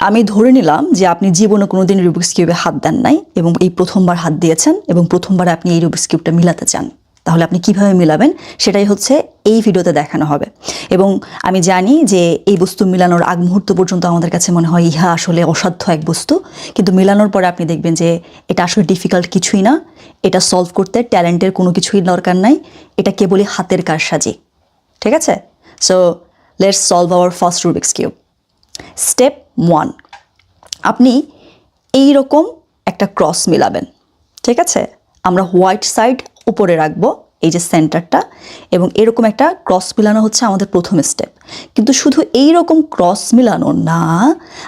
আমি ধরে নিলাম যে আপনি জীবনে কোনোদিন রুবিক্স কিউবে হাত দেন নাই এবং এই প্রথমবার হাত দিয়েছেন এবং প্রথমবার আপনি এই রুবিক্স কিউবটা মিলাতে চান। তাহলে আপনি কিভাবে মিলাবেন সেটাই হচ্ছে এই ভিডিওতে দেখানো হবে। এবং আমি জানি যে এই বস্তু মিলানোর আগ মুহূর্ত পর্যন্ত আমাদের কাছে মনে হয় ইহা আসলে অসাধ্য এক বস্তু, কিন্তু মিলানোর পরে আপনি দেখবেন যে এটা আসলে ডিফিকাল্ট কিছুই না। এটা সলভ করতে ট্যালেন্টের কোনো কিছুই দরকার নাই, এটা কেবলই হাতের কারসাজি। ঠিক আছে? So let's solve our first Rubik's cube. Step 1, আপনি এই রকম একটা ক্রস মিলাবেন। ঠিক আছে? আমরা হোয়াইট সাইড উপরে রাখবো, এই যে সেন্টারটা, এবং এরকম একটা ক্রস মিলানো হচ্ছে আমাদের প্রথম স্টেপ। কিন্তু শুধু এই রকম ক্রস মিলানো না,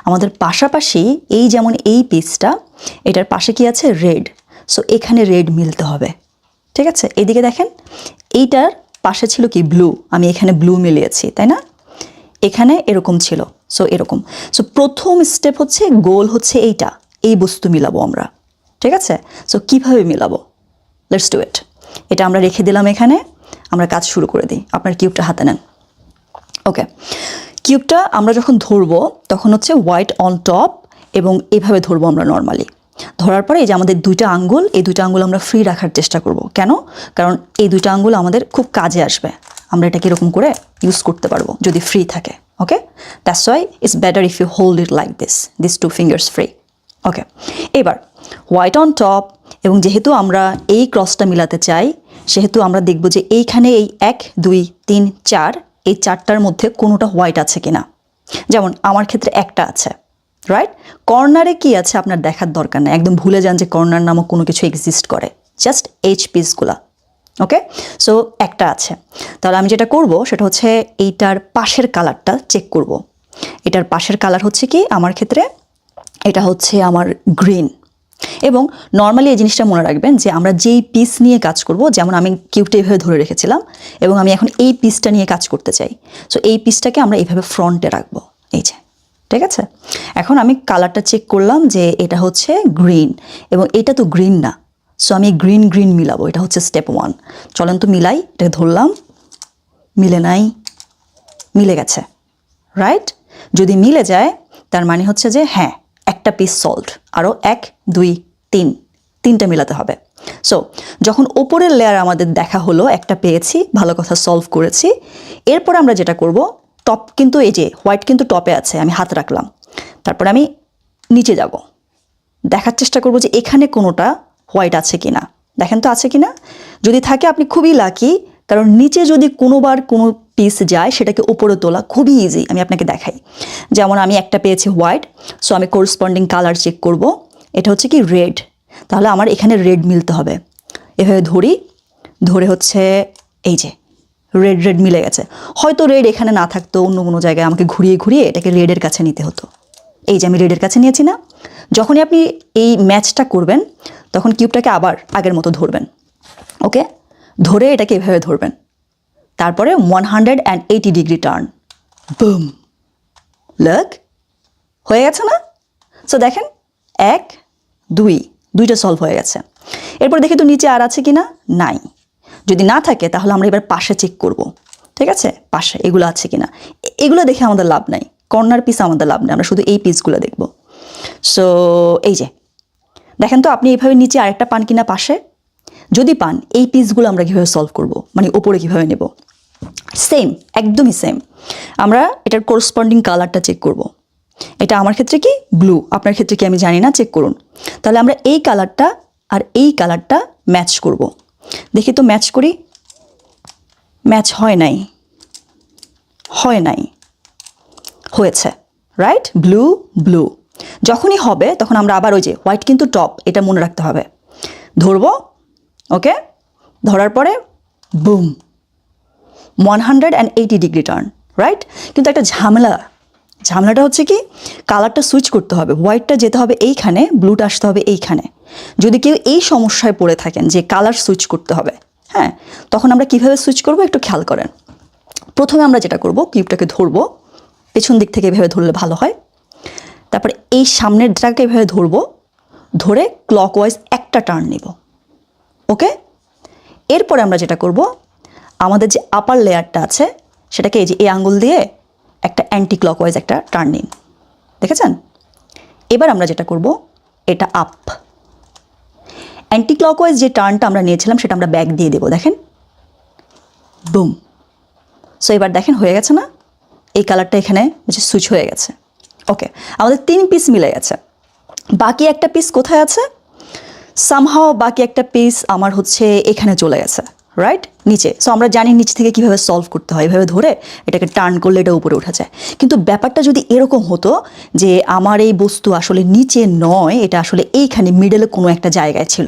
আমাদের পাশাপাশি এই যেমন এই পিসটা, এটার পাশে কি আছে? রেড। সো এখানে রেড মিলতে হবে। ঠিক আছে? এদিকে দেখেন, এইটার পাশে ছিল কি? ব্লু। আমি এখানে ব্লু মিলিয়েছি, তাই না? এখানে এরকম ছিল, সো এরকম। সো প্রথম স্টেপ হচ্ছে, গোল হচ্ছে এইটা, এই বস্তু মিলাবো আমরা। ঠিক আছে? সো কীভাবে মিলাবো? লেটস ডু ইট। এটা আমরা রেখে দিলাম এখানে, আমরা কাজ শুরু করে দিই। আপনার কিউবটা হাতে নেন। ওকে, কিউবটা আমরা যখন ধরবো তখন হচ্ছে হোয়াইট অন টপ, এবং এভাবে ধরবো আমরা নর্মালি। ধরার পরে এই যে আমাদের দুইটা আঙ্গুল, এই দুইটা আঙ্গুল আমরা ফ্রি রাখার চেষ্টা করব। কেন? কারণ এই দুইটা আঙ্গুল আমাদের খুব কাজে আসবে। আমরা এটাকে এরকম করে ইউজ করতে পারবো যদি ফ্রি থাকে। Okay, that's why it's better if you hold it like this 2 fingers free. Okay, এবার হোয়াইট অন টপ, এবং যেহেতু আমরা এই ক্রসটা মিলাতে চাই সেহেতু আমরা দেখব যে এইখানে এই 1 2 3 4, এই 4টার মধ্যে কোনোটা হোয়াইট আছে কিনা। যেমন আমার ক্ষেত্রে একটা আছে, রাইট? কর্নারে কি আছে আপনার দেখার দরকার নেই, একদম ভুলে যান যে কর্নার নামক কোনো কিছু এক্সিস্ট করে, জাস্ট এইচ পিসগুলা। ওকে, সো একটা আছে। তাহলে আমি যেটা করব সেটা হচ্ছে এইটার পাশের কালারটা চেক করব। এটার পাশের কালার হচ্ছে কি? আমার ক্ষেত্রে এটা হচ্ছে আমার গ্রিন। এবং নর্মালি এই জিনিসটা মনে রাখবেন যে আমরা যেই পিস নিয়ে কাজ করব, যেমন আমি কিউবটা এইভাবে ধরে রেখেছিলাম এবং আমি এখন এই পিসটা নিয়ে কাজ করতে চাই, সো এই পিসটাকে আমরা এইভাবে ফ্রন্টে রাখবো, এই যে। ঠিক আছে? এখন আমি কালারটা চেক করলাম যে এটা হচ্ছে গ্রিন, এবং এটা তো গ্রিন না, সো আমি গ্রিন গ্রিন মিলাবো। এটা হচ্ছে স্টেপ 1। চলেন তো মিলাই। এটাকে ধরলাম, মিলে নাই, মিলে গেছে, রাইট? যদি মিলে যায় তার মানে হচ্ছে যে হ্যাঁ, একটা পিস সলভড। আরও 1 2 3, 3টা মিলাতে হবে। সো যখন ওপরের লেয়ার আমাদের দেখা হলো, একটা পেয়েছি, ভালো কথা, সলভ করেছি। এরপর আমরা যেটা করব, টপ কিন্তু এই যে হোয়াইট কিন্তু টপে আছে, আমি হাত রাখলাম। তারপর আমি নিচে যাব, দেখার চেষ্টা করব যে এখানে কোনোটা হোয়াইট আছে কিনা। দেখেন তো আছে কিনা। যদি থাকে আপনি খুবই লাকি, কারণ নিচে যদি কোনোবার কোনো পিস যায় সেটাকে উপরে তোলা খুবই ইজি। আমি আপনাকে দেখাই। যেমন আমি একটা পেয়েছি হোয়াইট, সো আমি করসপন্ডিং কালার চেক করব। এটা হচ্ছে কি? রেড। তাহলে আমার এখানে রেড মিলতে হবে। এভাবে ধরে হচ্ছে এই যে রেড রেড মিলে গেছে। হয়তো রেড এখানে না থাকতো, অন্য কোনো জায়গায় আমাকে ঘুরিয়ে ঘুরিয়ে এটাকে রেডের কাছে নিতে হতো। এই যে আমি রেডের কাছে নিয়েছি না। যখনই আপনি এই ম্যাচটা করবেন তখন কিউবটাকে আবার আগের মতো ধরবেন। ওকে, ধরে এটাকে এভাবে ধরবেন, তারপরে 180 ডিগ্রি টার্ন, বুম, লক, হয়ে গেছে না? সো দেখেন 1 2, দুইটা সলভ হয়ে গেছে। এরপর দেখি তো নিচে আর আছে কি না। নাই। যদি না থাকে তাহলে আমরা এবার পাশে চেক করব। ঠিক আছে? পাশে এগুলো আছে কিনা। এগুলো দেখে আমাদের লাভ নাই, কর্নার পিস আমাদের লাভ নেই, আমরা শুধু এই পিসগুলো দেখব। সো এই যে দেখেন তো আপনি এইভাবে নিচে আরেকটা পান কিনা পাশে। যদি পান, এই পিসগুলো আমরা কীভাবে সলভ করব, মানে ওপরে কীভাবে নেব। সেম, একদমই সেম। আমরা এটার করসপন্ডিং কালারটা চেক করব। এটা আমার ক্ষেত্রে কি? ব্লু। আপনার ক্ষেত্রে কি আমি জানি না, চেক করুন। তাহলে আমরা এই কালারটা আর এই কালারটা ম্যাচ করব। দেখি তো ম্যাচ করি। ম্যাচ হয় নাই, হয় নাই, হয়েছে, রাইট? Blue blue. যখনই হবে তখন আমরা আবার ওই যে হোয়াইট কিন্তু টপ, এটা মনে রাখতে হবে। ধরবো, ওকে, ধরার পরে বুম, 180 ডিগ্রি টার্ন, রাইট? কিন্তু একটা ঝামেলাটা হচ্ছে কি? কালারটা সুইচ করতে হবে। হোয়াইটটা যেতে হবে এইখানে, ব্লুটা আসতে হবে এইখানে। যদি কেউ এই সমস্যায় পড়ে থাকেন যে কালার সুইচ করতে হবে, হ্যাঁ, তখন আমরা কিভাবে সুইচ করব একটু খেয়াল করেন। প্রথমে আমরা যেটা করব, কিউবটাকে ধরবো, পেছন দিক থেকে এভাবে ধরলে ভালো হয়। তারপরে এই সামনের দিকটাকে এভাবে ধরবো, ধরে ক্লকওয়াইজ একটা টার্ন নেব। ওকে, এরপরে আমরা যেটা করব, আমাদের যে আপার লেয়ারটা আছে সেটাকে এই যে এই আঙ্গুল দিয়ে একটা অ্যান্টি ক্লকওয়াইজ একটা টার্ন নিন। দেখেছেন? এবার আমরা যেটা করব, এটা আপ। অ্যান্টি ক্লকওয়াইজ যে টার্নটা আমরা নিয়েছিলাম সেটা আমরা ব্যাক দিয়ে দেবো, দেখেন, বুম। সো এবার দেখেন হয়ে গেছে না, এই কালারটা এখানে সুইচ হয়ে গেছে। ওকে, আমাদের 3 পিস মিলে গেছে। বাকি একটা পিস কোথায় আছে? সামহাও বাকি একটা পিস আমার হচ্ছে এখানে চলে গেছে, রাইট, নিচে। সো আমরা জানি নিচ থেকে কীভাবে সলভ করতে হয়, এভাবে ধরে এটাকে টার্ন করলে এটা উপরে উঠে যায়। কিন্তু ব্যাপারটা যদি এরকম হতো যে আমার এই বস্তু আসলে নিচে নয়, এটা আসলে এইখানে মিডলে কোনো একটা জায়গায় ছিল,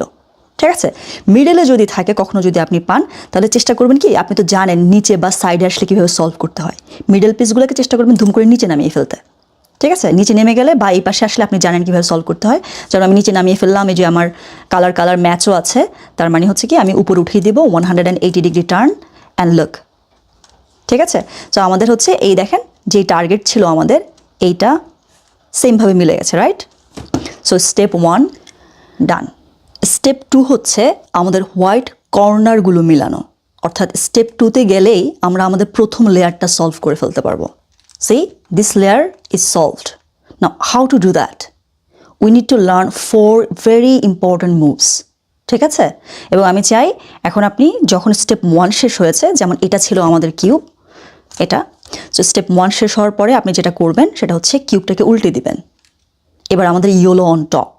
ঠিক আছে? মিডলে যদি থাকে, কখনো যদি আপনি পান, তাহলে চেষ্টা করবেন কি, আপনি তো জানেন নিচে বা সাইডে আসলে কীভাবে সলভ করতে হয়, মিডল পিসগুলোকে চেষ্টা করবেন ধুম করে নিচে নামিয়ে ফেলতে, ঠিক আছে? নিচে নেমে গেলে বা এই পাশে আসলে আপনি জানেন কীভাবে সলভ করতে হয়। যেমন আমি নিচে নামিয়ে ফেললাম, এই যে আমার কালার ম্যাচও আছে, তার মানে হচ্ছে কি আমি উপরে উঠিয়ে দেবো 180 ডিগ্রি টার্ন অ্যান্ড লুক, ঠিক আছে? তো আমাদের হচ্ছে এই দেখেন, যেই টার্গেট ছিল আমাদের, এইটা সেমভাবে মিলে গেছে, রাইট? সো স্টেপ 1 ডান। স্টেপ 2 হচ্ছে আমাদের হোয়াইট কর্নারগুলো মিলানো, অর্থাৎ স্টেপ 2তে গেলেই আমরা আমাদের প্রথম লেয়ারটা সলভ করে ফেলতে পারবো। See, this layer is solved. Now, how to do that? We need to learn 4 very important moves. ঠিক আছে? এবং আমি চাই এখন আপনি যখন স্টেপ 1 শেষ হয়েছে, যেমন এটা ছিল আমাদের কিউব, এটা, সো স্টেপ 1 শেষ হওয়ার পরে আপনি যেটা করবেন সেটা হচ্ছে কিউবটাকে উল্টে দিবেন। এবার আমাদের yellow on top.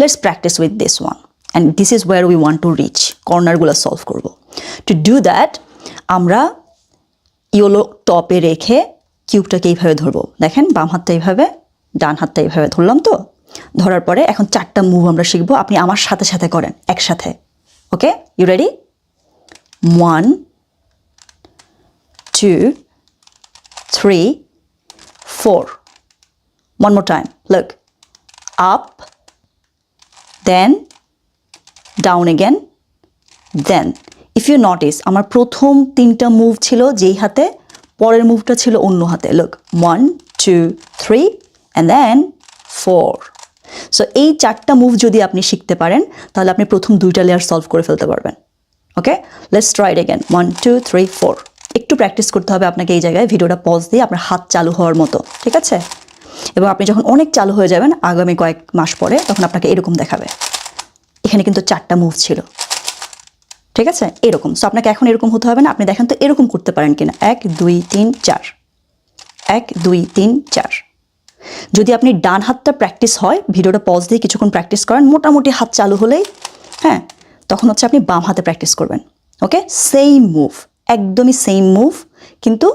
Let's practice with this one. And this is where we want to reach. কর্নারগুলো সলভ করব। To do that, আমরা ইয়েলো টপে রেখে কিউবটাকে এইভাবে ধরবো। দেখেন, বাম হাতটা এইভাবে, ডান হাতটা এইভাবে ধরলাম। তো ধরার পরে এখন 4টা মুভ আমরা শিখবো, আপনি আমার সাথে সাথে করেন একসাথে। ওকে, you ready? 1 2 3 4. One more time. Look, up, then down again, then. If you notice, আমার প্রথম 3টা মুভ ছিল যেই হাতে, পরের মুভটা ছিল অন্য হাতে। Look, 1 2 3 and then 4. সো এই 4টা মুভ যদি আপনি শিখতে পারেন, তাহলে আপনি প্রথম 2টা লেয়ার সলভ করে ফেলতে পারবেন। ওকে, লেটস ট্রাই ইট अगेन। 1 2 3 4। একটু প্র্যাকটিস করতে হবে আপনাকে এই জায়গায়, ভিডিওটা পজ দিয়ে আপনার হাত চালু হওয়ার মতো, ঠিক আছে? এবং আপনি যখন অনেক চালু হয়ে যাবেন আগামী কয়েক মাস পরে, তখন আপনাকে এরকম দেখাবে। এখানে কিন্তু 4টা মুভ ছিল, ঠিক আছে? এরকম। সো আপনাকে এখন এরকম হতে হবে না, আপনি দেখেন তো এরকম করতে পারেন কিনা। 1 2 3 4, 1 2 3 4। যদি আপনি ডান হাতটা প্র্যাকটিস হয়, ভিডিওটা পজ দিয়ে কিছুক্ষণ প্র্যাকটিস করেন, মোটামুটি হাত চালু হলেই, হ্যাঁ, তখন হচ্ছে আপনি বাম হাতে প্র্যাকটিস করবেন। ওকে, সেম মুভ, একদমই সেম মুভ, কিন্তু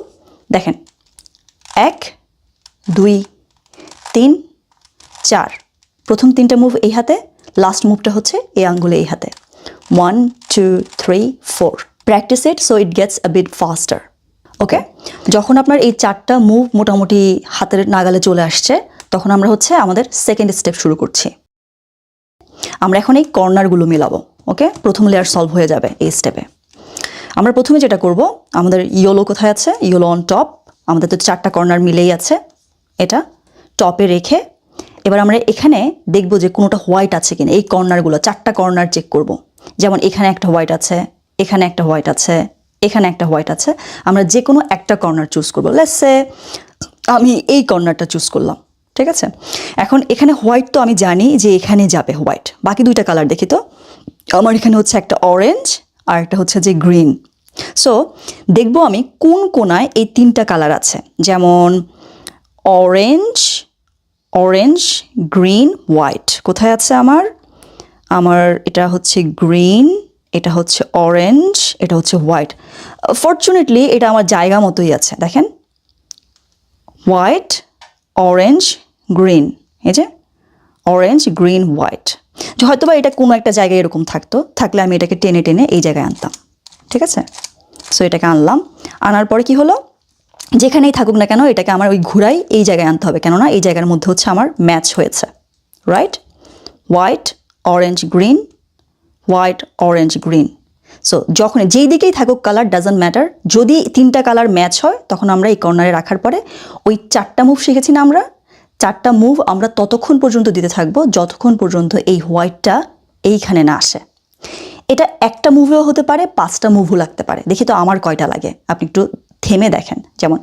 দেখেন 1 2 3 4। প্রথম 3টা মুভ এই হাতে, লাস্ট মুভটা হচ্ছে এই আঙ্গুলে এই হাতে। 1 2 3 4. Practice it so it gets a bit faster. ওকে, যখন আপনার এই 4টা মুভ মোটামুটি হাতের নাগালে চলে আসছে, তখন আমরা হচ্ছে আমাদের সেকেন্ড স্টেপ শুরু করছি। আমরা এখন এই কর্নারগুলো মিলাবো। ওকে, প্রথম লেয়ার সলভ হয়ে যাবে এই স্টেপে। আমরা প্রথমে যেটা করব, আমাদের ইয়েলো কোথায় আছে? Yellow on top. আমাদের তো 4টা কর্নার মিলেই আছে, এটা টপে রেখে এবার আমরা এখানে দেখব যে কোনোটা হোয়াইট আছে কিনা। এই কর্নারগুলো 4টা কর্নার চেক করব। যেমন এখানে একটা হোয়াইট আছে, এখানে একটা হোয়াইট আছে, এখানে একটা হোয়াইট আছে। আমরা যে কোনো একটা কর্নার চুজ করবো। লেটস সে আমি এই কর্নারটা চুজ করলাম, ঠিক আছে? এখন এখানে হোয়াইট তো আমি জানি যে এখানে যাবে হোয়াইট। বাকি 2টা কালার দেখি তো। আমার এখানে হচ্ছে একটা অরেঞ্জ আর একটা হচ্ছে যে গ্রিন। সো দেখব আমি কোন কোনায় এই 3টা কালার আছে। যেমন অরেঞ্জ, অরেঞ্জ, গ্রিন, হোয়াইট কোথায় আছে আমার এটা হচ্ছে গ্রিন, এটা হচ্ছে অরেঞ্জ, এটা হচ্ছে হোয়াইট। ফরচুনেটলি এটা আমার জায়গা মতোই আছে। দেখেন, হোয়াইট, অরেঞ্জ, গ্রিন, এই যে অরেঞ্জ, গ্রিন, হোয়াইট। যে হয়তো বা এটা কোনো একটা জায়গায় এরকম থাকলে আমি এটাকে টেনে টেনে এই জায়গায় আনতাম, ঠিক আছে? সো এটাকে আনলাম, আনার পরে কি হলো, যেখানেই থাকুক না কেন এটাকে আমার ওই ঘুরাই এই জায়গায় আনতে হবে, কেননা এই জায়গার মধ্যে হচ্ছে আমার ম্যাচ হয়েছে, right? White, orange, green, white, orange, green. So যখন যেই দিকেই থাকুক কালার ডাজন্ট ম্যাটার, যদি 3টা কালার ম্যাচ হয় তখন আমরা এই কর্নারে রাখার পরে ওই 4টা মুভ শিখেছি না আমরা, 4টা মুভ আমরা ততক্ষণ পর্যন্ত দিতে থাকবো যতক্ষণ পর্যন্ত এই হোয়াইটটা এইখানে না আসে। এটা একটা মুভেও হতে পারে, 5টা মুভও লাগতে পারে। দেখি তো আমার কয়টা লাগে, আপনি একটু থেমে দেখেন। যেমন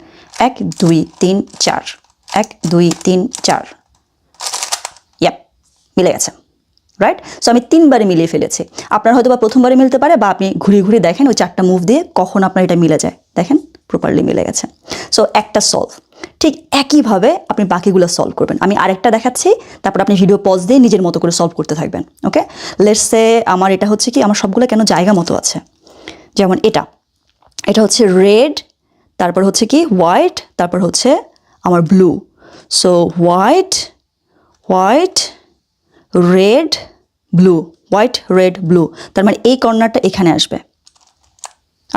1 2 3 4, 1 2 3 4, মিলে গেছে, রাইট? সো আমি 3বারে মিলিয়ে ফেলেছি। আপনার হয়তো বা প্রথমবারে মিলতে পারে, বা আপনি ঘুরিয়ে ঘুরিয়ে দেখেন ওই 4টা মুভ দিয়ে কখন আপনার এটা মিলে যায়। দেখেন প্রপারলি মিলে গেছে। সো একটা সলভ। ঠিক একইভাবে আপনি বাকিগুলো সলভ করবেন। আমি আরেকটা দেখাচ্ছি, তারপর আপনি ভিডিও পজ দিয়ে নিজের মতো করে সলভ করতে থাকবেন। ওকে, লেটস সে আমার এটা হচ্ছে কি, আমার সবগুলো কেন জায়গা মতো আছে। যেমন এটা হচ্ছে রেড, তারপর হচ্ছে কি হোয়াইট, তারপর হচ্ছে আমার blue. So white, red, blue, white, red, blue. তার মানে এই কর্নারটা এখানে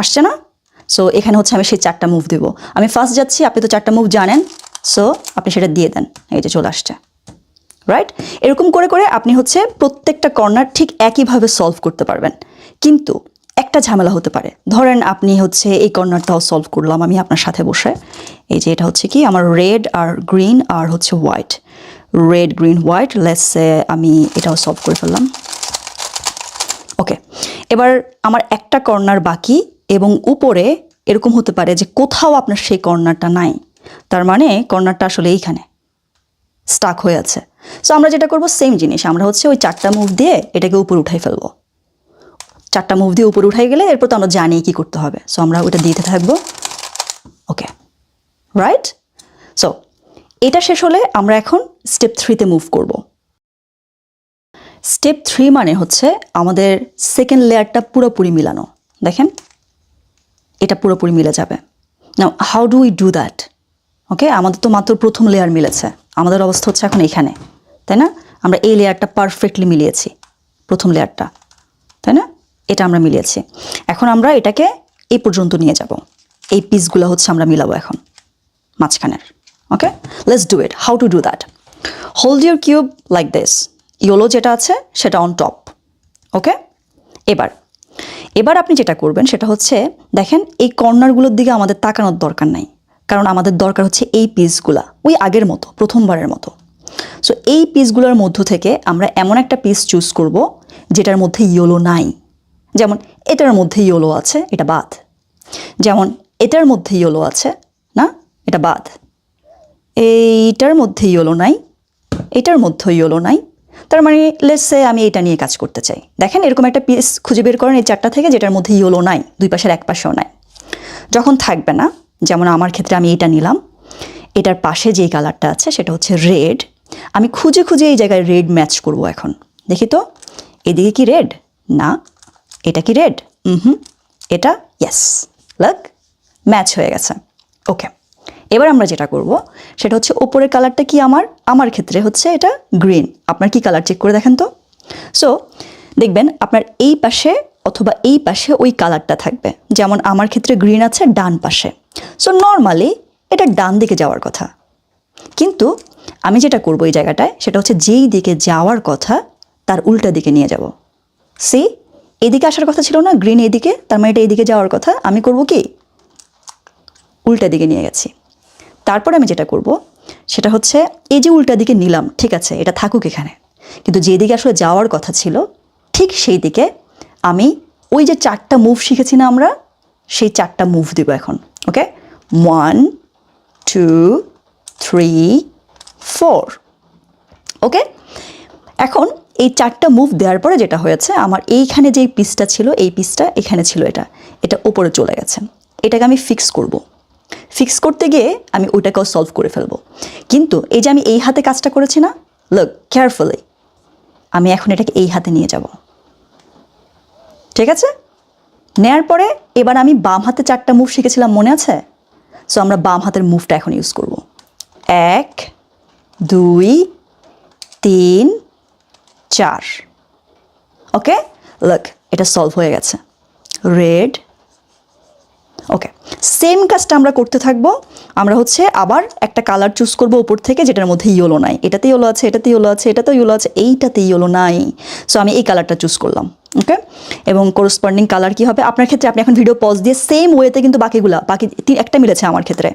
আসছে না? সো এখানে হচ্ছে আমি সেই 4টা মুভ দেবো। আমি ফার্স্ট যাচ্ছি, আপনি তো 4টা মুভ জানেন, সো আপনি সেটা দিয়ে দেন, এই যে চলে আসছে, রাইট? এরকম করে করে আপনি হচ্ছে প্রত্যেকটা কর্নার ঠিক একইভাবে সলভ করতে পারবেন। কিন্তু একটা ঝামেলা হতে পারে, ধরেন আপনি হচ্ছে এই কর্নারটাও সলভ করলাম আমি আপনার সাথে বসে। এই যে এটা হচ্ছে কি আমার রেড আর গ্রিন আর হচ্ছে white, red green white, let's say আমি এটাও সলভ করে ফেললাম। ওকে, এবার আমার একটা কর্নার বাকি, এবং উপরে এরকম হতে পারে যে কোথাও আপনার সেই কর্নারটা নাই, তার মানে কর্নারটা আসলে এইখানে স্টাক হয়ে আছে। সো আমরা যেটা করব সেম জিনিস, আমরা হচ্ছে ওই 4টা মুভ দিয়ে এটাকে উপরে উঠাই ফেলবো। 4টা মুভ দিয়ে উপরে উঠাই গেলে এরপর তো আমরা জানি কি করতে হবে। সো আমরা ওইটা দিতে থাকবো। ওকে, রাইট? সো এটা শেষ হলে আমরা এখন স্টেপ 3তে মুভ করব। স্টেপ 3 মানে হচ্ছে আমাদের সেকেন্ড লেয়ারটা পুরোপুরি মিলানো। দেখেন এটা পুরোপুরি মিলে যাবে। Now how do we do that? Okay, আমাদের তো মাত্র প্রথম লেয়ার মিলেছে, আমাদের অবস্থা হচ্ছে এখন এখানে, তাই না? আমরা এই লেয়ারটা পারফেক্টলি মিলিয়েছি, প্রথম লেয়ারটা, তাই না? এটা আমরা মিলিয়েছি। এখন আমরা এটাকে এই পর্যন্ত নিয়ে যাব, এই পিসগুলো হচ্ছে আমরা মিলাবো এখন মাঝখানের। Okay, let's do it. How to do that? Hold your cube like this, yellow যেটা আছে সেটা অন টপ। ওকে, এবার আপনি যেটা করবেন সেটা হচ্ছে, দেখেন এই কর্নারগুলোর দিকে আমাদের তাকানোর দরকার নাই, কারণ আমাদের দরকার হচ্ছে এই পিসগুলা, ওই আগের মতো, প্রথমবারের মতো। সো এই পিসগুলোর মধ্য থেকে আমরা এমন একটা পিস চুজ করব যেটার মধ্যে ইয়েলো নাই। যেমন এটার মধ্যে ইয়েলো আছে, এটা বাদ। যেমন এটার মধ্যে ইয়েলো আছে, না এটা বাদ। এইটার মধ্যে ইয়েলো নাই, এটার মধ্যে ইয়েলো নাই। তার মানে লেটস সে আমি এটা নিয়ে কাজ করতে চাই। দেখেন এরকম একটা পিস খুঁজে বের করেন এই 4টা থেকে যেটার মধ্যে ইয়েলো নাই, দুই পাশের এক পাশেও নাই। যখন থাকবে না, যেমন আমার ক্ষেত্রে আমি এটা নিলাম, এটার পাশে যেই কালারটা আছে সেটা হচ্ছে রেড। আমি খুঁজে খুঁজে এই জায়গায় রেড ম্যাচ করব। এখন দেখি তো এদিকে কি রেড, না এটা কি রেড, এটা ইয়েস, লাগ ম্যাচ হয়ে গেছে। ওকে, এবার আমরা যেটা করব সেটা হচ্ছে ওপরের কালারটা কি, আমার ক্ষেত্রে হচ্ছে এটা গ্রিন। আপনার কি কালার চেক করে দেখেন তো। সো দেখবেন আপনার এই পাশে অথবা এই পাশে ওই কালারটা থাকবে। যেমন আমার ক্ষেত্রে গ্রিন আছে ডান পাশে, সো নর্মালি এটা ডান দিকে যাওয়ার কথা। কিন্তু আমি যেটা করব এই জায়গাটায় সেটা হচ্ছে যেই দিকে যাওয়ার কথা তার উল্টা দিকে নিয়ে যাব। সি, এদিকে আসার কথা ছিল না, গ্রিন এদিকে, তার মানে এটা এদিকে যাওয়ার কথা। আমি করব কি, উল্টা দিকে নিয়ে গেছি। তারপর আমি যেটা করব সেটা হচ্ছে এই যে উল্টা দিকে নিলাম, ঠিক আছে এটা থাকুক এখানে, কিন্তু যেদিকে আসলে যাওয়ার কথা ছিল ঠিক সেই দিকে আমি ওই যে 4টা মুভ শিখেছি না আমরা, সেই 4টা মুভ দিব এখন। ওকে, 1 2 3 4। ওকে, এখন এই 4টা মুভ দেওয়ার পরে যেটা হয়েছে, আমার এইখানে যেই পিসটা ছিল এই পিসটা এখানে ছিল, এটা ওপরে চলে গেছে। এটাকে আমি ফিক্স করব। ফিক্স করতে গিয়ে আমি ওইটাকেও সলভ করে ফেলবো। কিন্তু এই যে আমি এই হাতে কাজটা করেছি না, লুক কেয়ারফুলি, আমি এখন এটাকে এই হাতে নিয়ে যাব। ঠিক আছে, নেয়ার পরে এবার আমি বাম হাতে 4টা মুভ শিখেছিলাম, মনে আছে? সো আমরা বাম হাতের মুভটা এখন ইউজ করব। 1 2 3 4। ওকে, লুক এটা সলভ হয়ে গেছে, রেড। ওকে, সেম কাজটা আমরা করতে থাকবো। আমরা হচ্ছে আবার একটা কালার চুজ করবো উপর থেকে যেটার মধ্যে ইয়েলো নাই। এটাতে ইয়েলো আছে, এটাতে ইয়েলো আছে, এটাতেও ইয়েলো আছে, এইটাতে ইয়েলো নাই। সো আমি এই কালারটা চুজ করলাম। ওকে, এবং করসপন্ডিং কালার কি হবে আপনার ক্ষেত্রে, আপনি এখন ভিডিও পজ দিয়ে সেম ওয়েতে কিন্তু বাকি একটা মিলেছে আমার ক্ষেত্রে,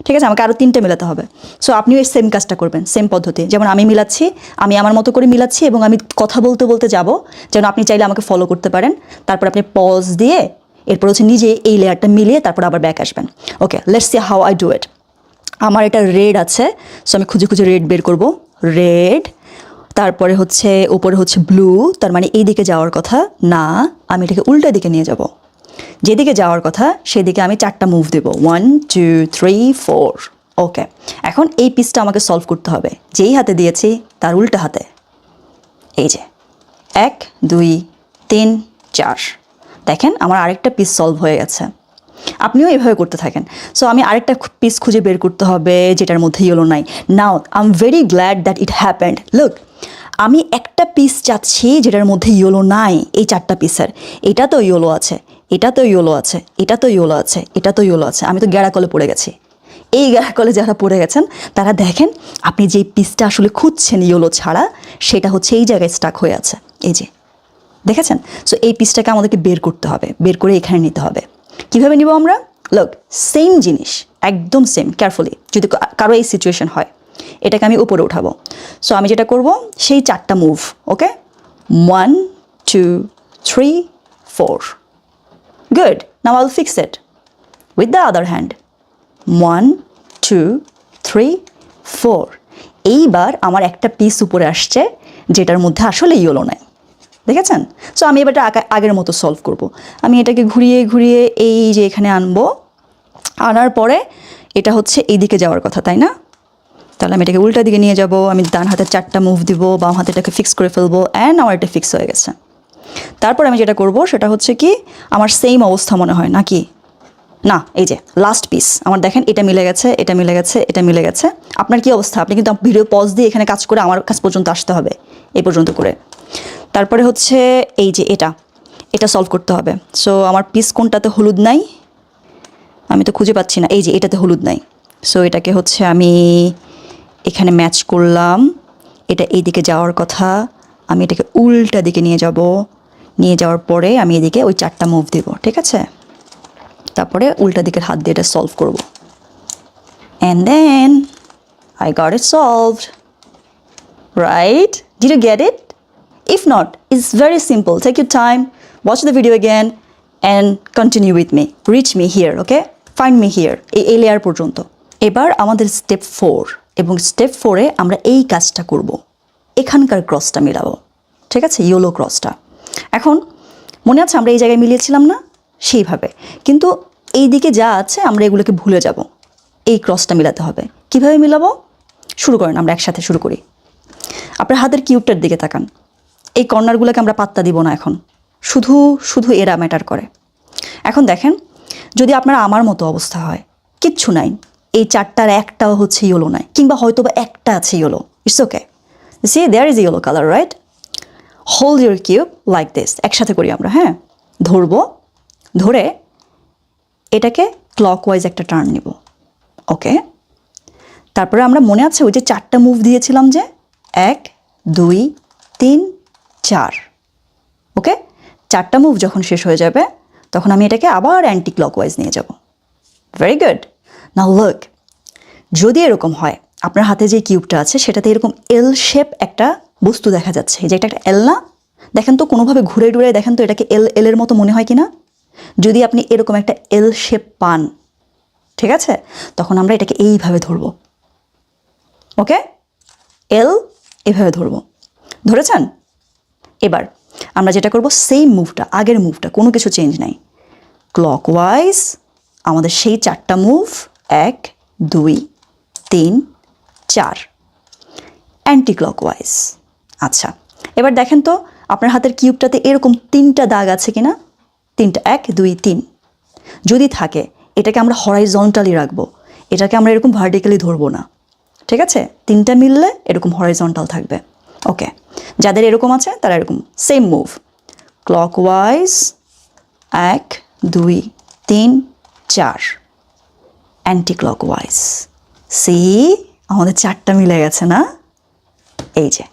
ঠিক আছে? আমাকে আরও 3টে মেলাতে হবে। সো আপনিও এই সেম কাজটা করবেন, সেম পদ্ধতি। যেমন আমি মিলাচ্ছি, আমি আমার মতো করে মিলাচ্ছি এবং আমি কথা বলতে বলতে যাব, যেন আপনি চাইলে আমাকে ফলো করতে পারেন। তারপর আপনি পজ দিয়ে এরপর হচ্ছে নিজে এই লেয়ারটা মিলিয়ে তারপর আবার ব্যাক আসবেন। Okay, let's see how I do it. আমার এটা রেড আছে, সো আমি খুঁজে খুঁজে রেড বের করব, রেড। তারপরে হচ্ছে উপরে হচ্ছে ব্লু, তার মানে এই দিকে যাওয়ার কথা না, আমি এটাকে উল্টা দিকে নিয়ে যাব। যেদিকে যাওয়ার কথা সেদিকে আমি 4টা মুভ দেব, 1 2 3 4। ওকে, এখন এই পিসটা আমাকে সলভ করতে হবে। যেই হাতে দিয়েছি তার উল্টা হাতে, এই যে 1 2 3 4। দেখেন আমার আরেকটা পিস সলভ হয়ে গেছে। আপনিও এইভাবে করতে থাকেন। সো আমি আরেকটা পিস খুঁজে বের করতে হবে যেটার মধ্যে ইয়েলো নাই। Now I am very glad that it happened. Look, আমি একটা পিস চাচ্ছি যেটার মধ্যে ইয়েলো নাই, এই 4টা পিসের। এটা তো ইয়েলো আছে, এটা তো ইয়েলো আছে, এটা তো ইয়েলো আছে, এটা তো ইয়েলো আছে। আমি তো গ্যাড়াকলে পড়ে গেছি। এই গ্যাড়াকলে যারা পড়ে গেছেন তারা দেখেন আপনি যেই পিসটা আসলে খুঁজছেন ইয়েলো ছাড়া, সেটা হচ্ছে এই জায়গায় স্টাক হয়ে আছে। এই যে দেখেছেন? সো এই পিসটাকে আমাদেরকে বের করতে হবে, বের করে এখানে নিতে হবে। কীভাবে নিব আমরা? লুক, সেম জিনিস, একদম সেম। কেয়ারফুলি, যদি কারো এই সিচুয়েশন হয়, এটাকে আমি উপরে উঠাবো। সো আমি যেটা করব, সেই 4টা মুভ। ওকে, 1 2 3 4। গুড, নাও আইল fix it with the other hand. 1 2 3 4। এইবার আমার একটা পিস উপরে আসছে যেটার মধ্যে আসলে ইয়েলো নাই। দেখেছেন? সো আমি এবারটা আগের মতো সলভ করব। আমি এটাকে ঘুরিয়ে ঘুরিয়ে এই যে এখানে আনবো। আনার পরে এটা হচ্ছে এই দিকে যাওয়ার কথা, তাই না? তাহলে আমি এটাকে উল্টা দিকে নিয়ে যাব। আমি ডান হাতে 4টা মুভ দিব, বাম হাতে এটাকে ফিক্স করে ফেলবো, অ্যান্ড আমার এটা ফিক্স হয়ে গেছে। তারপর আমি যেটা করব সেটা হচ্ছে কি, আমার সেম অবস্থা মনে হয় নাকি না, এই যে লাস্ট পিস আমার দেখেন, এটা মিলে গেছে, এটা মিলে গেছে, এটা মিলে গেছে। আপনার কি অবস্থা? আপনি কিন্তু ভিডিও পজ দিয়ে এখানে কাজ করে আমার কাছ পর্যন্ত আসতে হবে, এই পর্যন্ত করে। তারপরে হচ্ছে এই যে এটা সলভ করতে হবে। সো আমার পিস কোনটাতে হলুদ নাই আমি তো খুঁজে পাচ্ছি না। এই যে এটাতে হলুদ নাই। সো এটাকে হচ্ছে আমি এখানে ম্যাচ করলাম। এটা এই দিকে যাওয়ার কথা, আমি এটাকে উল্টা দিকে নিয়ে যাব। নিয়ে যাওয়ার পরে আমি এদিকে ওই 4টা মুভ দেব, ঠিক আছে? তারপরে উল্টা দিকের হাত দিয়ে এটা সলভ করব। And then I got it solved, right? Did you get it? If not, it's very simple. Take your time, watch the video again, and continue with me. Reach me here, okay? Find me here. এই layer পর্যন্ত। এবার আমাদের step 4, এবং step 4-এ আমরা এই কাজটা করব। এখানকার ক্রসটা মিলাবো, ঠিক আছে? ইয়েলো ক্রসটা। এখন মনে আছে আমরা এই জায়গায় মিলিয়েছিলাম না? সেইভাবে। কিন্তু এই দিকে যা আছে আমরা এগুলোকে ভুলে যাব। এই ক্রসটা মিলাতে হবে। কিভাবে মিলাবো? শুরু করেন, আমরা একসাথে শুরু করি। আপনার হাতের কিউবটার দিকে তাকান। এই কর্নারগুলোকে আমরা পাত্তা দিব না এখন, শুধু শুধু এরা ম্যাটার করে। এখন দেখেন, যদি আপনার আমার মতো অবস্থা হয়, কিচ্ছু নাই, এই 4টার একটাও হচ্ছে ইয়েলো নাই, কিংবা হয়তো বা একটা আছে yellow, it's okay. See there is yellow colour, right? Hold your cube like this. একসাথে করি আমরা, হ্যাঁ? ধরবো, ধরে এটাকে ক্লকওয়াইজ একটা টার্ন নিব। ওকে, তারপরে আমরা মনে আছে ওই যে 4টা মুভ দিয়েছিলাম, যে 1 2 3 4। ওকে, 4টা মুভ যখন শেষ হয়ে যাবে তখন আমি এটাকে আবার অ্যান্টি ক্লকওয়াইজ নিয়ে যাব। Very good. নাও লুক, যদি এরকম হয় আপনার হাতে যে কিউবটা আছে সেটাতে এরকম এল শেপ একটা বস্তু দেখা যাচ্ছে, যে একটা এল না? দেখেন তো, কোনোভাবে ঘুরে ঘুরে দেখেন তো এটাকে এলের মতো মনে হয় কি না? যদি আপনি এরকম একটা এল শেপ পান, ঠিক আছে, তখন আমরা এটাকে এইভাবে ধরব। ওকে, এল এভাবে ধরব। ধরেছেন? এবার আমরা যেটা করব, সেম মুভটা, আগের মুভটা, কোনো কিছু চেঞ্জ নাই। ক্লকওয়াইজ আমাদের সেই 4টা মুভ, 1 2 3 4। Anti clockwise. আচ্ছা, এবার দেখেন তো আপনার হাতের কিউবটাতে এরকম 3টা দাগ আছে কিনা? 3টা, 1 2 3 যদি থাকে, এটাকে আমরা হরাইজন্টালি রাখবো। এটাকে আমরা এরকম ভার্টিক্যালি ধরবো না, ঠিক আছে? 3টা মিললে এরকম হরাইজন্টাল থাকবে। ওকে, যাদের এরকম আছে তারা এরকম same move, clockwise 1 2 3 4, anti clockwise. See, আমাদের 4টা মিলে গেছে না? এই যে,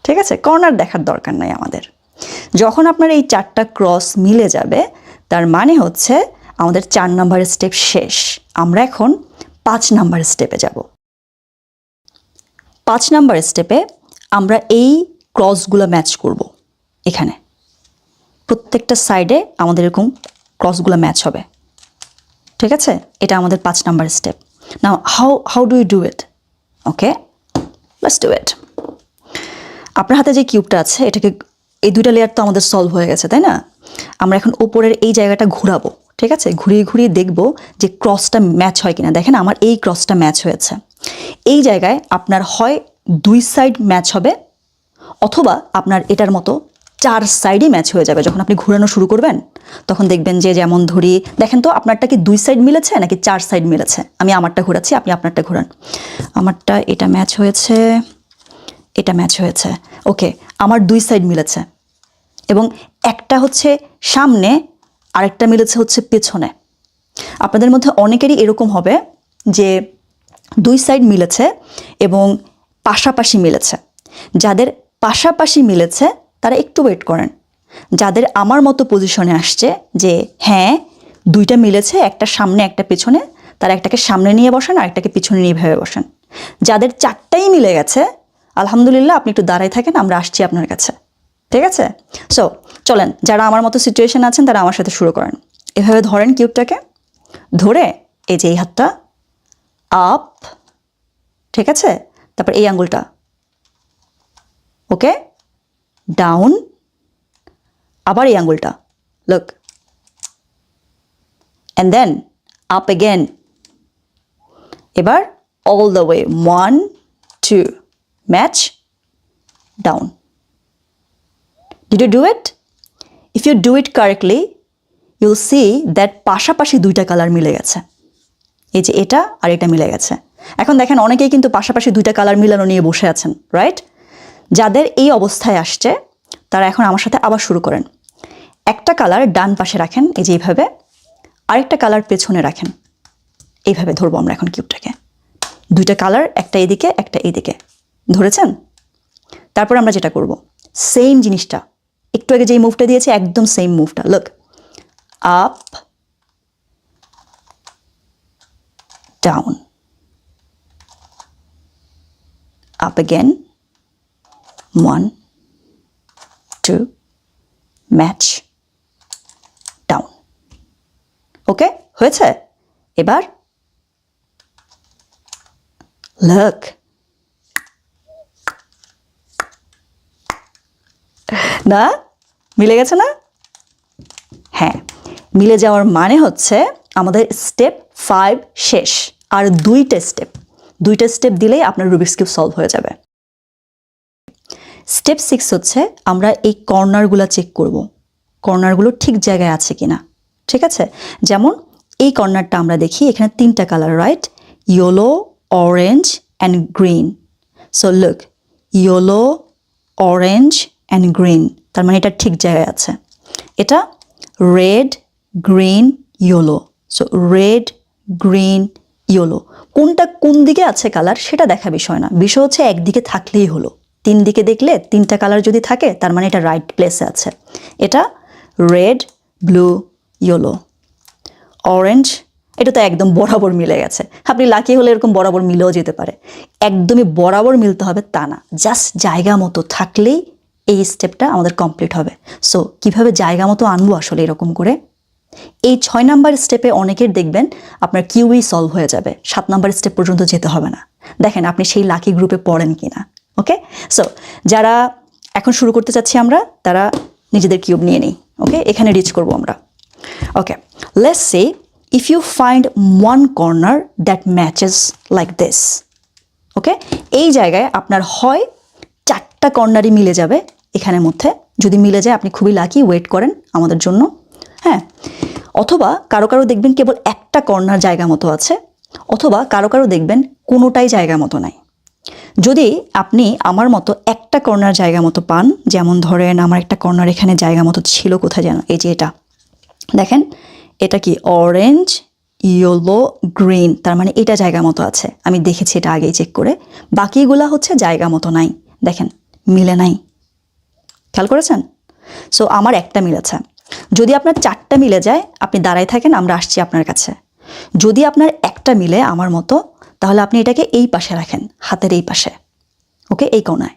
ঠিক আছে? কর্নার দেখার দরকার নাই আমাদের। যখন আপনার এই 4টা ক্রস মিলে যাবে, তার মানে হচ্ছে আমাদের 4 নম্বরের স্টেপ শেষ। আমরা এখন 5 নম্বরের স্টেপে যাব। 5 নম্বরের স্টেপে আমরা এই ক্রসগুলো ম্যাচ করব। এখানে প্রত্যেকটা সাইডে আমাদের এরকম ক্রসগুলো ম্যাচ হবে, ঠিক আছে? এটা আমাদের 5 নম্বরের step. Now how do you do it? Okay, let's do it. আপনার হাতে যে কিউবটা আছে এটাকে এই দুইটা লেয়ার তো আমাদের সলভ হয়ে গেছে, তাই না? আমরা এখন উপরের এই জায়গাটা ঘোরাবো, ঠিক আছে? ঘুরিয়ে ঘুরিয়ে দেখব যে ক্রসটা ম্যাচ হয় কিনা। দেখেন আমার এই ক্রসটা ম্যাচ হয়েছে। এই জায়গায় আপনার হয় 2 সাইড ম্যাচ হবে, অথবা আপনার এটার মতো 4 সাইডই ম্যাচ হয়ে যাবে। যখন আপনি ঘোরানো শুরু করবেন তখন দেখবেন যে, যেমন ধরি, দেখেন তো আপনারটা কি 2 সাইড মিলেছে নাকি 4 সাইড মিলেছে। আমি আমারটা ঘোরাচ্ছি, আপনি আপনারটা ঘোরান। আমারটা এটা ম্যাচ হয়েছে, এটা ম্যাচ হয়েছে। ওকে, আমার 2 সাইড মিলেছে এবং একটা হচ্ছে সামনে, আরেকটা মিলেছে হচ্ছে পেছনে। আপনাদের মধ্যে অনেকেরই এরকম হবে যে 2 সাইড মিলেছে এবং পাশাপাশি মিলেছে। যাদের পাশাপাশি মিলেছে তারা একটু ওয়েট করেন। যাদের আমার মতো পজিশনে আসছে যে হ্যাঁ 2টা মিলেছে, একটা সামনে একটা পেছনে, তারা একটাকে সামনে নিয়ে বসেন আর একটাকে পিছনে নিয়ে ভেবে বসেন। যাদের 4টাই মিলে গেছে, আলহামদুলিল্লাহ, আপনি একটু দাঁড়ায় থাকেন, আমরা আসছি আপনার কাছে, ঠিক আছে? সো চলেন, যারা আমার মতো সিচুয়েশন আছেন তারা আমার সাথে শুরু করেন। এভাবে ধরেন কিউবটাকে, ধরে এই যে এই হাতটা আপ, ঠিক আছে? তারপর এই আঙ্গুলটা, ওকে, ডাউন, আবার এই আঙ্গুলটা, look, and then up again. এবার all the way 1 2 match, down. Did you do it? If you do it correctly, you'll see that পাশাপাশি 2টা কালার মিলে গেছে। এই যে এটা আর এটা মিলে গেছে। এখন দেখেন অনেকেই কিন্তু পাশাপাশি 2টা কালার মিলানো নিয়ে বসে আছেন, রাইট? যাদের এই অবস্থায় আসছে তারা এখন আমার সাথে আবার শুরু করেন। একটা কালার ডান পাশে রাখেন, এই যে এইভাবে, আরেকটা কালার পেছনে রাখেন, এইভাবে ধরবো আমরা এখন কিউবটাকে। 2টা কালার, একটা এদিকে একটা এইদিকে, ধরেছেন? তারপর আমরা যেটা করব, সেম জিনিসটা, একটু আগে যেই মুভটা দিয়েছে একদম সেম মুভটা, look, up down, up again, 1 2 match, down. Okay, হয়েছে? এবার লুক, না মিলে গেছে না? হ্যাঁ, মিলে যাওয়ার মানে হচ্ছে আমাদের স্টেপ 5 শেষ, আর 2টা স্টেপ দিলেই আপনার রুবিক্স কিউব সলভ হয়ে যাবে। স্টেপ 6 হচ্ছে আমরা এই কর্নারগুলো চেক করব, কর্নারগুলো ঠিক জায়গায় আছে কিনা, ঠিক আছে? যেমন এই কর্নারটা আমরা দেখি, এখানে 3টা colour, right? Yellow, orange and green. So look, yellow, orange and green, তার মানে এটা ঠিক জায়গায় আছে। এটা red, green, yellow. So red, green, yellow, কোনটা কোন দিকে আছে কালার সেটা দেখা বিষয় না, বিষয় হচ্ছে একদিকে থাকলেই হলো। 3 দিকে দেখলে 3টা কালার যদি থাকে তার মানে এটা রাইট প্লেসে আছে। এটা রেড, ব্লু, ইয়েলো, অরেঞ্জ, এটা তো একদম বরাবর মিলে গেছে। আপনি লাকি হলে এরকম বরাবর মিলেও যেতে পারে। একদমই বরাবর মিলতে হবে তা না, জাস্ট জায়গা মতো থাকলেই এই স্টেপটা আমাদের কমপ্লিট হবে। সো কিভাবে জায়গা মতো আনবো আসলে এরকম করে? এই 6 নাম্বার স্টেপে অনেকের দেখবেন আপনার কিউই সলভ হয়ে যাবে, 7 নাম্বার স্টেপ পর্যন্ত যেতে হবে না। দেখেন আপনি সেই লাকি গ্রুপে পড়েন কিনা। ওকে, সো যারা এখন শুরু করতে চাচ্ছি আমরা, তারা নিজেদের কিউব নিয়ে নিই। ওকে, এখানে রিচ করব আমরা। Okay, let's say if you find one corner that matches like this, okay, এই জায়গায় আপনার হয় 4টা কর্নারই মিলে যাবে এখানের মধ্যে। যদি মিলে যায় আপনি খুবই লাকি, ওয়েট করেন আমাদের জন্য, হ্যাঁ। অথবা কারো কারো দেখবেন কেবল একটা কর্নার জায়গা মতো আছে, অথবা কারো কারো দেখবেন কোনোটাই জায়গা মতো নাই। যদি আপনি আমার মতো একটা কর্নার জায়গা মতো পান, যেমন ধরেন আমার একটা কর্নার এখানে জায়গা মতো ছিল, কোথায় যেন, এই যে এটা দেখেন, এটা কি অরেঞ্জ, ইয়েলো, গ্রিন, তার মানে এটা জায়গা মতো আছে, আমি দেখেছি এটা আগেই চেক করে। বাকিগুলা হচ্ছে জায়গা মতো নাই, দেখেন মিলে নাই, খেয়াল করেছেন? সো আমার একটা মিলেছে। যদি আপনার 4টা মিলে যায় আপনি দাঁড়ায় থাকেন, আমরা আসছি আপনার কাছে। যদি আপনার একটা মিলে আমার মতো, তাহলে আপনি এটাকে এই পাশে রাখেন, হাতের এই পাশে, ওকে, এই কোণায়।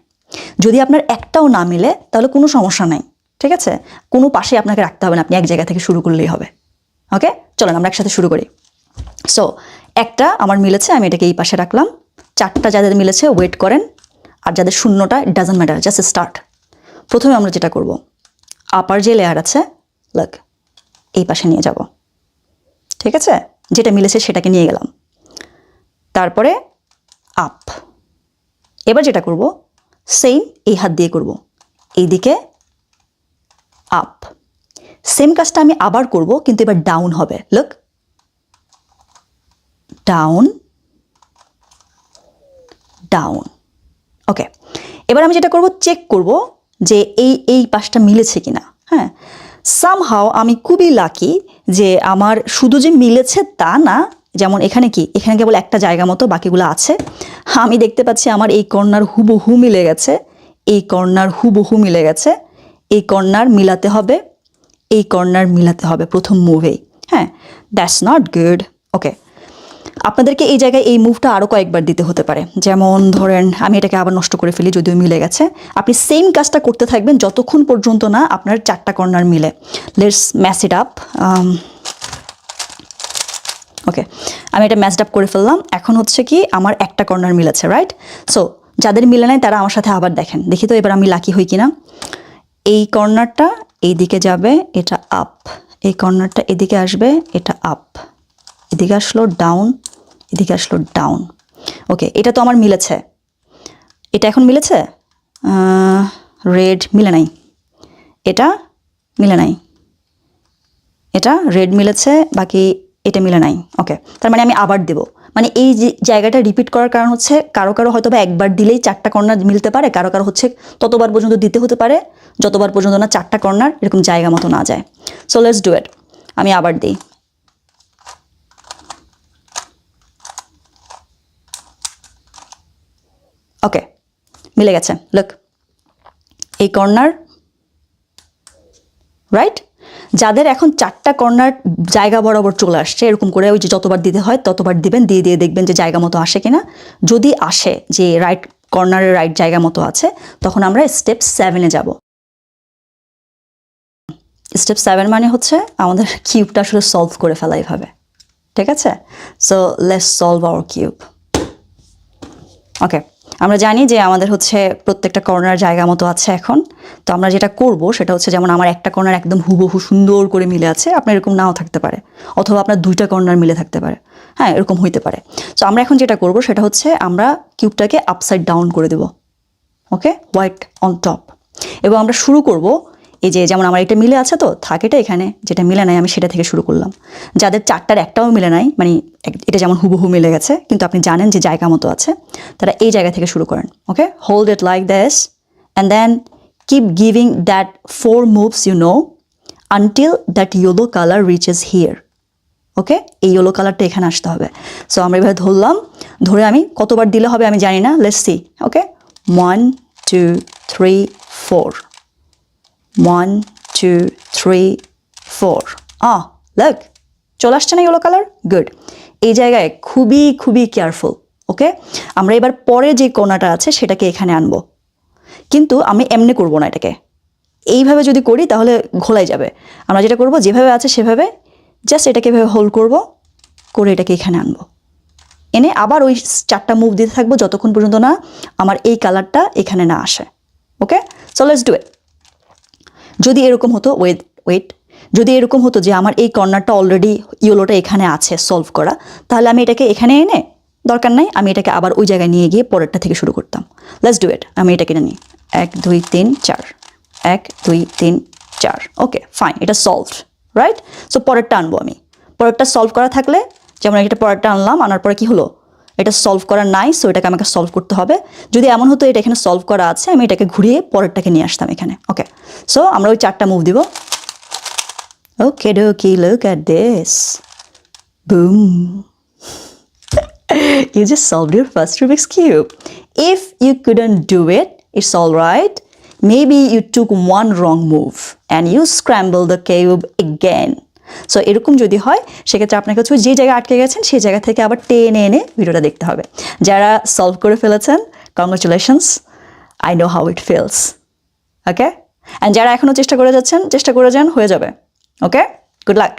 যদি আপনার একটাও না মিলে তাহলে কোনো সমস্যা নাই, ঠিক আছে? কোনো পাশে আপনাকে রাখতে হবে না, আপনি এক জায়গা থেকে শুরু করলেই হবে। ওকে, চলেন আমরা একসাথে শুরু করি। সো একটা আমার মিলেছে, আমি এটাকে এই পাশে রাখলাম। 4টা যাদের মিলেছে ওয়েট করেন, আর যাদের শূন্যটা it doesn't matter, just start. প্রথমে আমরা যেটা করব, আপার যে লেয়ার আছে লাইক এই পাশে নিয়ে যাব, ঠিক আছে, যেটা মিলেছে সেটাকে নিয়ে গেলাম, তারপরে আপ। এবার যেটা করব সেম এই হাত দিয়ে করব, এইদিকে আপ। সেম কাজটা আমি আবার করব, কিন্তু এবার ডাউন হবে, লুক ডাউন ডাউন। ওকে, এবার আমি যেটা করব চেক করব যে এই পাশটা মিলেছে কিনা। হ্যাঁ, সামহাও আমি খুবই লাকি যে আমার শুধু যে মিলেছে তা না, যেমন এখানে কি, এখানে কেবল একটা জায়গা মতো, বাকিগুলো আছে। আমি দেখতে পাচ্ছি আমার এই কর্নার হুবহু মিলে গেছে, এই কর্নার হুবহু মিলে গেছে, এই কর্নার মিলাতে হবে, এই কর্নার মিলাতে হবে প্রথম মুভেই। হ্যাঁ, দ্যাটস নট গুড। ওকে, আপনাদেরকে এই জায়গায় এই মুভটা আরও কয়েকবার দিতে হতে পারে। যেমন ধরেন আমি এটাকে আবার নষ্ট করে ফেলি, যদিও মিলে গেছে। আপনি সেম কাজটা করতে থাকবেন যতক্ষণ পর্যন্ত না আপনার 4টা কর্নার মিলে। Let's match it up. Okay, আমি এটা ম্যাচড আপ করে ফেললাম। এখন হচ্ছে কি আমার একটা কর্নার মিলেছে, রাইট? সো যাদের মিলে নাই তারা আমার সাথে আবার দেখেন, দেখি তো এবার আমি লাকি হই কিনা। এই কর্নারটা এইদিকে যাবে, এটা আপ। এই কর্নারটা এদিকে আসবে, এটা আপ। এদিকে আসলো ডাউন, এদিকে আসলো ডাউন। ওকে, এটা তো আমার মিলেছে, এটা এখন মিলেছে। রেড মিলে নাই, এটা মিলে নাই, এটা রেড মিলেছে, বাকি এটা মিলে নাই। ওকে, তার মানে আমি আবার দেব। মানে এই যে জায়গাটা রিপিট করার কারণ হচ্ছে কারো কারো হয়তো বা একবার দিলেই 4টা কর্নার মিলতে পারে, কারো কারো হচ্ছে ততবার পর্যন্ত দিতে হতে পারে যতবার পর্যন্ত না 4টা কর্নার এরকম জায়গা মতো না যায়। সো লেটস ডু ইট। আমি আবার দিই। ওকে, মিলে গেছে, লুক এই কর্নার, রাইট? যাদের এখন 4টা কর্নার জায়গা বরাবর চলে আসছে, এরকম করে ওই যে যতবার দিতে হয় ততবার দিবেন, দিয়ে দিয়ে দেখবেন যে জায়গা মতো আসে কিনা। যদি আসে যে রাইট কর্নারের রাইট জায়গা মতো আছে, তখন আমরা স্টেপ 7-এ যাব। স্টেপ 7 মানে হচ্ছে আমাদের কিউবটা আসলে সলভ করে ফেলা এইভাবে, ঠিক আছে? So let's solve our cube. Okay, আমরা জানি যে আমাদের হচ্ছে প্রত্যেকটা কর্নার জায়গা মতো আছে এখন। তো আমরা যেটা করব সেটা হচ্ছে, যেমন আমার একটা কর্নার একদম হুবহু সুন্দর করে মিলে আছে, আপনার এরকম নাও থাকতে পারে, অথবা আপনার 2টা কর্নার মিলে থাকতে পারে। হ্যাঁ, এরকম হইতে পারে। তো আমরা এখন যেটা করব সেটা হচ্ছে আমরা কিউবটাকে আপসাইড ডাউন করে দেব। ওকে, হোয়াইট অন টপ। এবং আমরা শুরু করব এই যে, যেমন আমার এটা মিলে আছে তো থাক এটা এখানে, যেটা মিলে নাই আমি সেটা থেকে শুরু করলাম। যাদের 4টার একটাও মিলে নাই, মানে এটা যেমন হুবহু মিলে গেছে কিন্তু আপনি জানেন যে জায়গা মতো আছে, তারা এই জায়গা থেকে শুরু করেন। Okay, hold it like this and then keep giving that 4 moves until that yellow colour reaches here. Okay, এই ইয়েলো কালারটা এখানে আসতে হবে। সো আমরা এভাবে ধরলাম, ধরে আমি কতবার দিলে হবে আমি জানি না, লেটস সি। ওকে, 1 2 3 4, 1 2 3 4। লুক, চলে আসছে না ইয়েলো কালার? গুড। এই জায়গায় খুবই খুবই কেয়ারফুল। ওকে, আমরা এবার পরে যে কোণাটা আছে সেটাকে এখানে আনবো, কিন্তু আমি এমনি করব না, এটাকে এইভাবে যদি করি তাহলে ঘোলাই যাবে। আমরা যেটা করব, যেভাবে আছে সেভাবে জাস্ট এটাকে এভাবে হোল্ড করব, করে এটাকে এখানে আনবো, এনে আবার ওই 4টা মুভ দিতে থাকবো যতক্ষণ পর্যন্ত না আমার এই কালারটা এখানে না আসে। ওকে, সো লেটস ডু ইট। যদি এরকম হতো, ওয়েট, যদি এরকম হতো যে আমার এই কর্নারটা অলরেডি ইয়েলোটা এখানে আছে সলভ করা, তাহলে আমি এটাকে এখানে এনে দরকার নাই, আমি এটাকে আবার ওই জায়গায় নিয়ে গিয়ে পরেরটা থেকে শুরু করতাম। লেটস ডু ইট। আমি এটাকে নিই 1 2 3 4, 1 2 3 4। ওকে, ফাইন, এটা সলভড, রাইট? সো পরেরটা আনবো আমি। পরেরটা সলভ করা থাকলে, যেমন এটা পরেরটা আনলাম, আনার পরে কি হলো, এটা সলভ করা নাই, সো এটাকে আমাকে সলভ করতে হবে। যদি এমন হতো এটা এখানে সলভ করা আছে, আমি এটাকে ঘুরিয়ে পরেরটাকে নিয়ে আসতাম এখানে। ওকে, সো আমরা ওই 4টা মুভ দিব। Okay dokey, look at this, boom. You just solved your first Rubik's Cube. If you couldn't do it, it's all right. Maybe you took one wrong move and you scrambled the cube again. So এরকম যদি হয় সেক্ষেত্রে আপনাকে হচ্ছে যে জায়গায় আটকে গেছেন সেই জায়গা থেকে আবার টেনে এনে ভিডিওটা দেখতে হবে। যারা সলভ করে ফেলেছেন, congratulations, I know how it feels. Okay, and যারা এখনও চেষ্টা করে যাচ্ছেন, চেষ্টা করে যান, হয়ে যাবে। ওকে, গুড লাক।